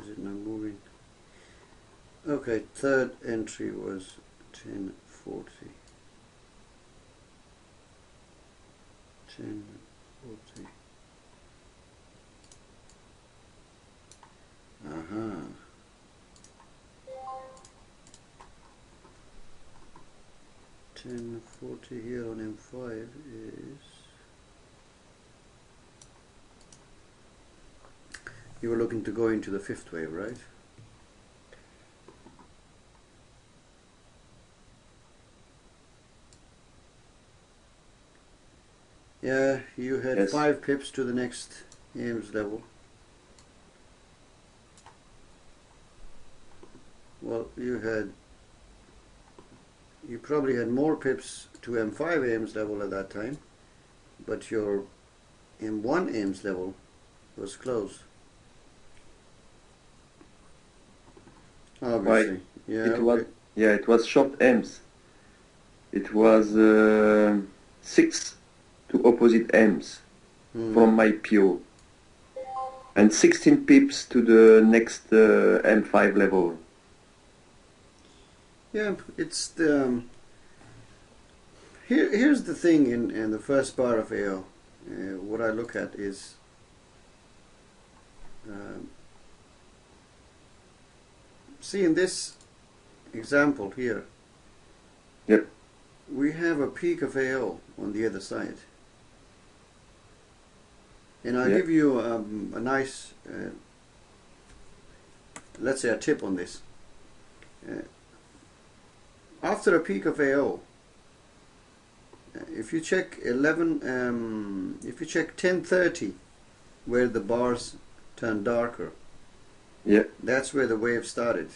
is it not moving? Okay, third entry was 1040. 1040. Uh-huh. $10.40 here on M5 is... You were looking to go into the fifth wave, right? Yeah, you had Yes. 5 pips to the next AIMS level. Well, you probably had more pips to M5 AIMS level at that time, but your M1 AIMS level was closed. Obviously. Why? Yeah, It was, okay. yeah, it was short M's. It was 6 to opposite M's from my PO, and 16 pips to the next M5 level. Yeah, it's the here's the thing in the first bar of AO. What I look at is see, in this example here, Yep. we have a peak of AO on the other side, and I'll Yeah. give you a nice let's say a tip on this. After a peak of AO, if you check 1030, where the bars turn darker, Yeah. that's where the wave started.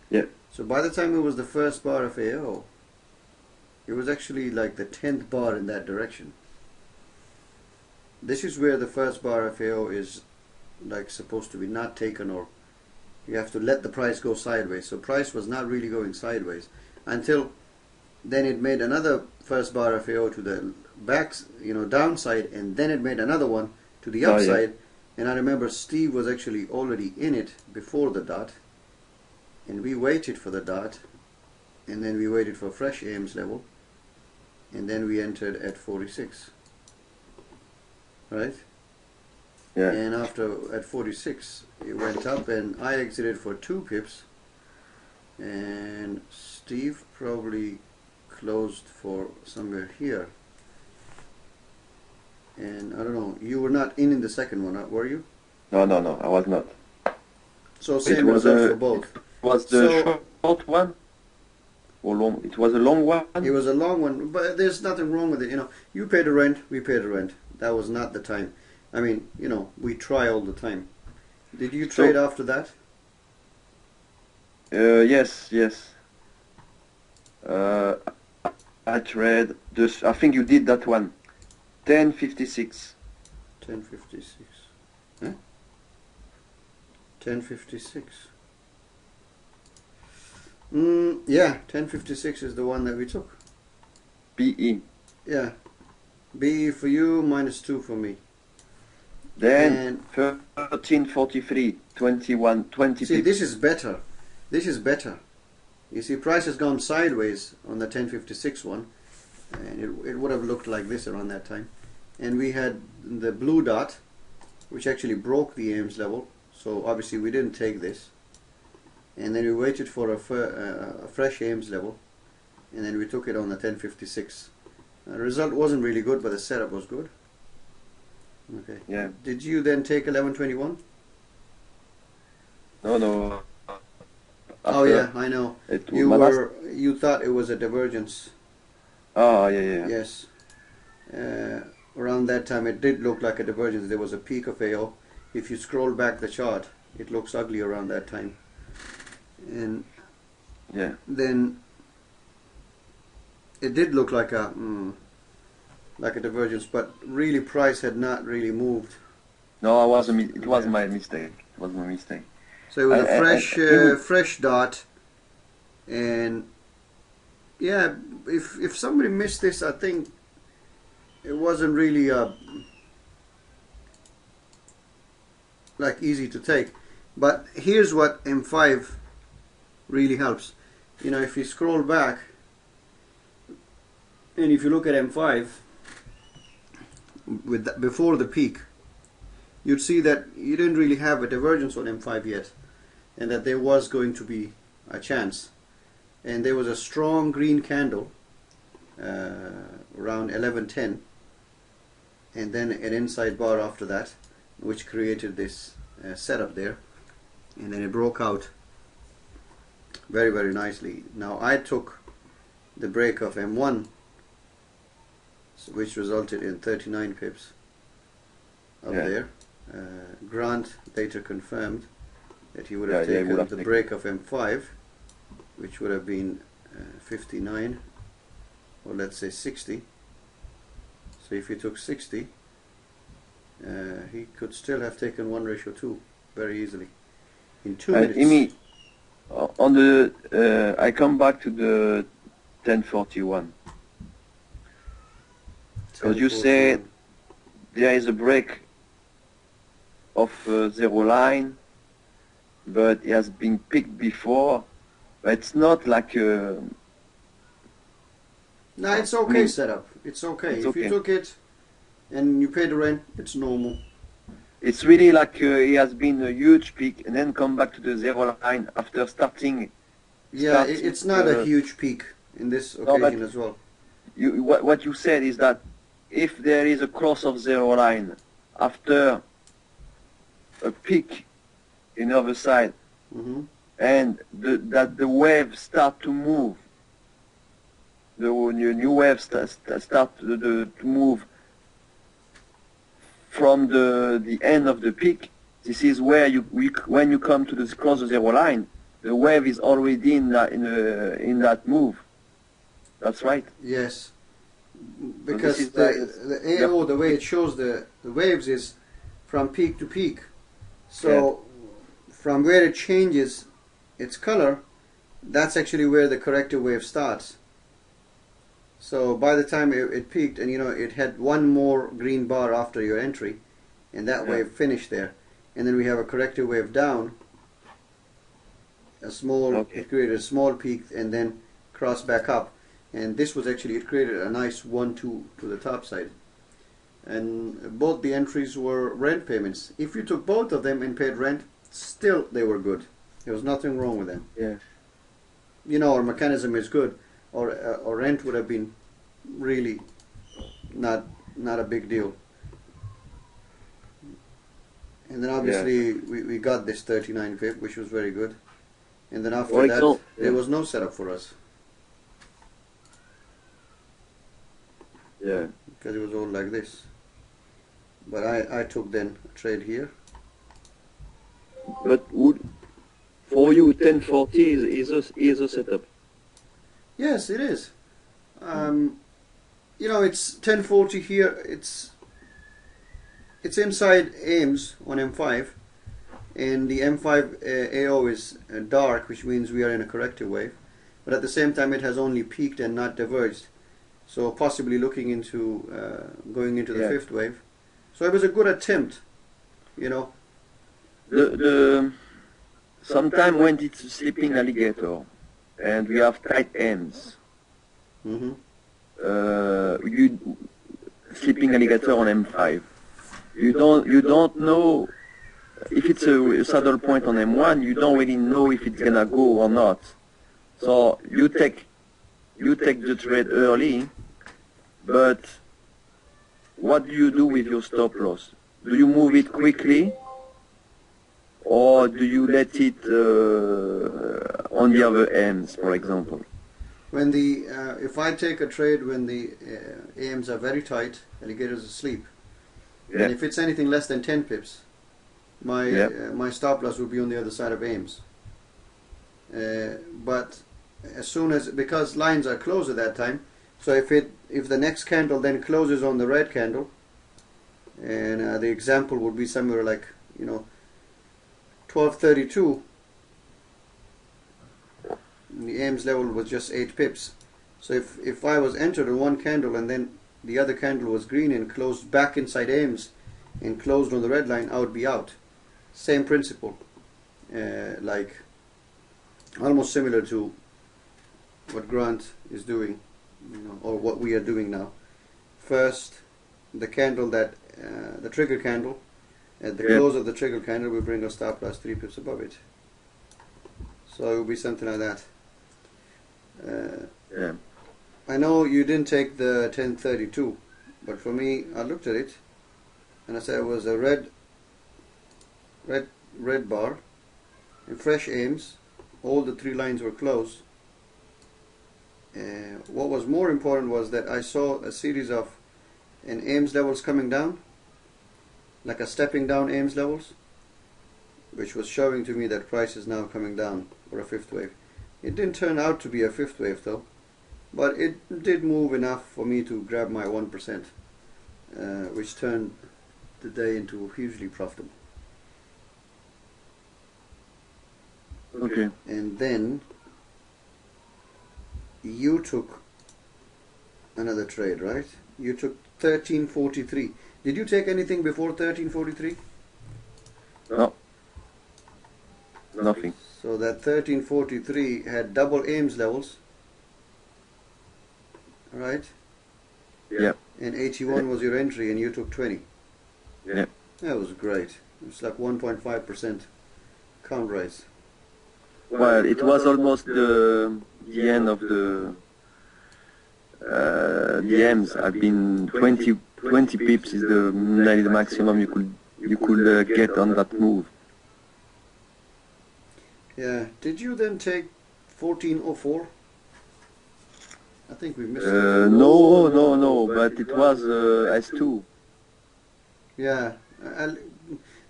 Yeah. So by the time it was the first bar of AO, it was actually like the 10th bar in that direction. This is where the first bar of AO is like supposed to be not taken, or you have to let the price go sideways. So price was not really going sideways until then it made another first bar of AO to the back, downside, and then it made another one to the upside. And I remember Steve was actually already in it before the dot, and we waited for the dot, and then we waited for fresh AIMS level, and then we entered at 46, right? Yeah. And after at 46 it went up, and I exited for 2 pips, and Steve probably closed for somewhere here. And I don't know, you were not in the second one, were you? No, I was not. So same result for both. Was the short one or long? It was a long one. It was a long one, but there's nothing wrong with it. You paid the rent, we paid the rent. That was not the time. I mean, we try all the time. Did you trade after that? Yes. I trade this. I think you did that one. 1056. 1056. Huh? 1056. Yeah, 1056 is the one that we took. BE. Yeah. BE for you, -2 for me. Then 1343, 21, 20. See, this is better. This is better. You see, price has gone sideways on the 1056 one, and it would have looked like this around that time. And we had the blue dot, which actually broke the AIMS level. So obviously we didn't take this. And then we waited for a fresh AIMS level, and then we took it on the 1056. The result wasn't really good, but the setup was good. Okay. Yeah. Did you then take 1121? No. Oh yeah, I know. You thought it was a divergence. Oh yeah. Yes. Around that time it did look like a divergence. There was a peak of AO. If you scroll back the chart, it looks ugly around that time. And yeah, then it did look like a divergence, but really price had not really moved. No, it was my mistake. It was my mistake. So it was a fresh dot, and yeah, if somebody missed this, I think it wasn't really like easy to take. But here's what M5 really helps. You know, if you scroll back and if you look at M5 with before the peak, you'd see that you didn't really have a divergence on M5 yet, and that there was going to be a chance. And there was a strong green candle around 11:10, and then an inside bar after that, which created this setup there, and then it broke out very, very nicely. Now I took the break of M1, which resulted in 39 pips up there. Grant later confirmed that he would have taken the break of M5, which would have been 59, or let's say 60. So if he took 60, he could still have taken 1:2 very easily in 2 minutes. Imi, on the I come back to the 1041, because you said there is a break of zero line, but it has been picked before. But it's not like no, it's okay setup. It's okay. If you took it and you pay the rent, it's normal. It's really like it has been a huge peak and then come back to the zero line after starting. Yeah, it's not a huge peak in this occasion as well. What you said is that if there is a cross of zero line after a peak in the other side, and that the waves start to move, the new waves start to move from the end of the peak. This is where when you come to the cross the zero line, the wave is already in that move. That's right. Yes, because the AO, the way it shows the waves is from peak to peak. So from where it changes its color, that's actually where the corrective wave starts. So by the time it peaked, and you know, it had one more green bar after your entry, and that wave finished there, and then we have a corrective wave down, a small, it created a small peak and then crossed back up, and this was actually, it created a nice 1-2 to the top side, and both the entries were rent payments. If you took both of them and paid rent, still they were good. There was nothing wrong with them. Yeah. You know, our mechanism is good. Or rent would have been really not a big deal. And then obviously we got this 39 pip, which was very good. And then after that, there was no setup for us. Yeah. Because it was all like this. But I took then a trade here. But for you, 1040 is a setup. Yes, it is. You know, it's 1040 here. It's inside AIMS on M5, and the M5 AO is dark, which means we are in a corrective wave. But at the same time, it has only peaked and not diverged. So possibly looking into going into the fifth wave. So it was a good attempt, you know. Sometime when it's a sleeping alligator, and we have tight ends. You sleeping alligator on M5. You don't know if it's a saddle point on M1. You don't really know if it's gonna go or not. So you take the trade early, but what do you do with your stop loss? Do you move it quickly, or do you let it on the other ends, for example? When the if I take a trade when the AMs are very tight, alligators asleep, and if it's anything less than 10 pips, my stop loss will be on the other side of AMs. But as soon as, because lines are closed at that time, so if the next candle then closes on the red candle, and the example would be somewhere like, you know, 1232, the AIMS level was just 8 pips. So if I was entered in one candle and then the other candle was green and closed back inside AIMS and closed on the red line, I would be out. Same principle. like almost similar to what Grant is doing, or what we are doing now. First, the candle that the trigger candle, at the close of the trigger candle, we bring our stop loss 3 pips above it. So it will be something like that. I know you didn't take the 1032, but for me, I looked at it and I said it was a red bar and fresh aims. All the 3 lines were closed. What was more important was that I saw a series of aims levels coming down, like a stepping down aims levels, which was showing to me that price is now coming down for a 5th wave. It didn't turn out to be a 5th wave though, but it did move enough for me to grab my 1%, which turned the day into hugely profitable. Okay. And then you took another trade, right? You took 1343. Did you take anything before 1343? No. Nothing. So that 1343 had double aims levels, right? Yeah. And 81 was your entry, and you took 20. Yeah. That was great. It's like 1.5% count rise. Well, it was almost the end of the aims. I've been 20 pips is nearly the maximum you could get on that move. Yeah. Did you then take 1404? I think we missed it. No, but it was S2. Yeah.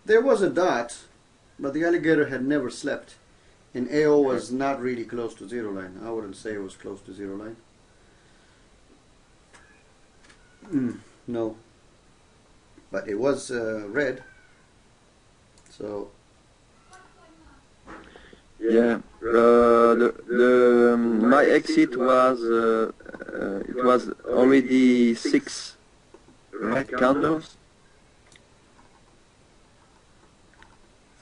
There was a dot, but the alligator had never slept. And AO was not really close to zero line. I wouldn't say it was close to zero line. No. But it was red. So. Yeah. My exit was it was already 6 red candles.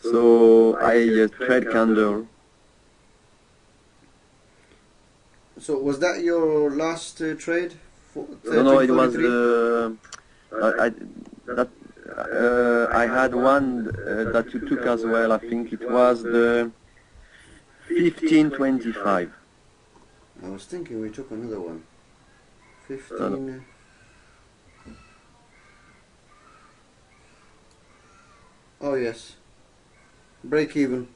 So I trade candle. So was that your last trade? No, it was I had one that you took as well. I think it was the 1525. I was thinking we took another one. 15. No. Oh yes. Break even.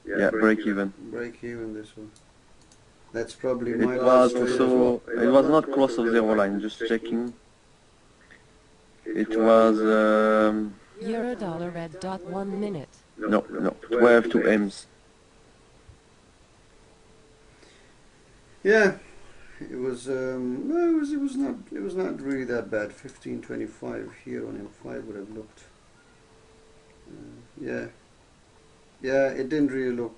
Yeah, break even. Break even, this one. That's probably It my was last trade as also, well. it was not cross of zero line, just checking. It was, Euro dollar red dot 1 minute. no, 12 to M's. Yeah, it was. No, it was not. It was not really that bad. 1525 here on M5 would have looked. Yeah, it didn't really look.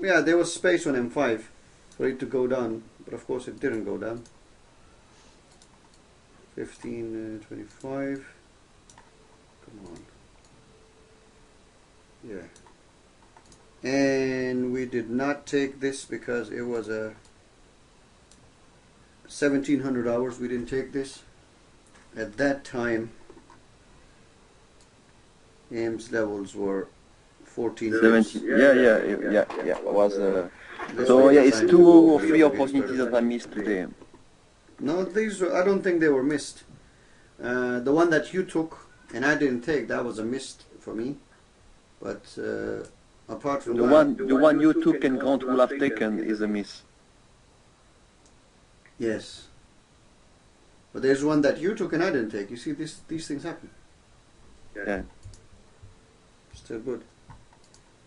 Yeah, there was space on M5 for it to go down, but of course it didn't go down. 1525. Come on. Yeah. And we did not take this because it was a 1700 hours. We didn't take this. At that time, AIMS levels were 14. 17. Yeah. It was. So yeah, it's 2 or 3 opportunities that I missed today. No, these were, I don't think they were missed. The one that you took and I didn't take, that was a miss for me. But apart from the one you took and Grant will have taken is a miss. Yes. But there's one that you took and I didn't take. You see, these things happen. Yeah. Still good.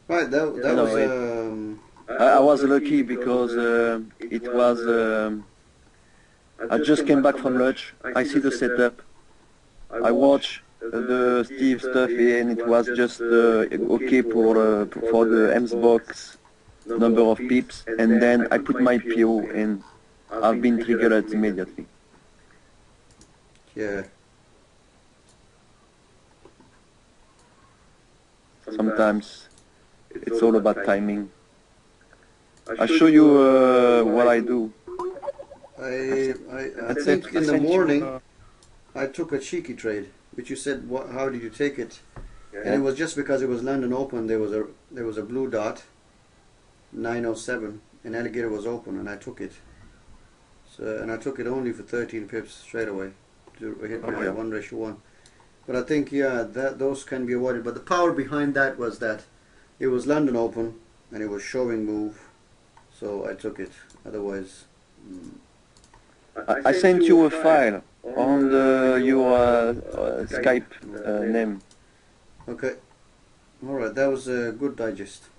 Right, that was. I was lucky because it was. I just came back from lunch. I see the setup. I watch the Steve stuff, and it was just okay for the EMS box number of pips, and then I put my PO and I've been triggered immediately. Yeah. Sometimes it's all about timing. I'll show you what I do. I think in the morning I took a cheeky trade, which you said, how did you take it? And it was just because it was London Open. There was a blue dot, 907, and Alligator was open, and I took it. So, and I took it only for 13 pips straight away to hit my 1:1. But I think those can be avoided. But the power behind that was that it was London Open and it was showing move, so I took it. Otherwise, I sent you a file on your Skype name. Okay. All right. That was a good digest.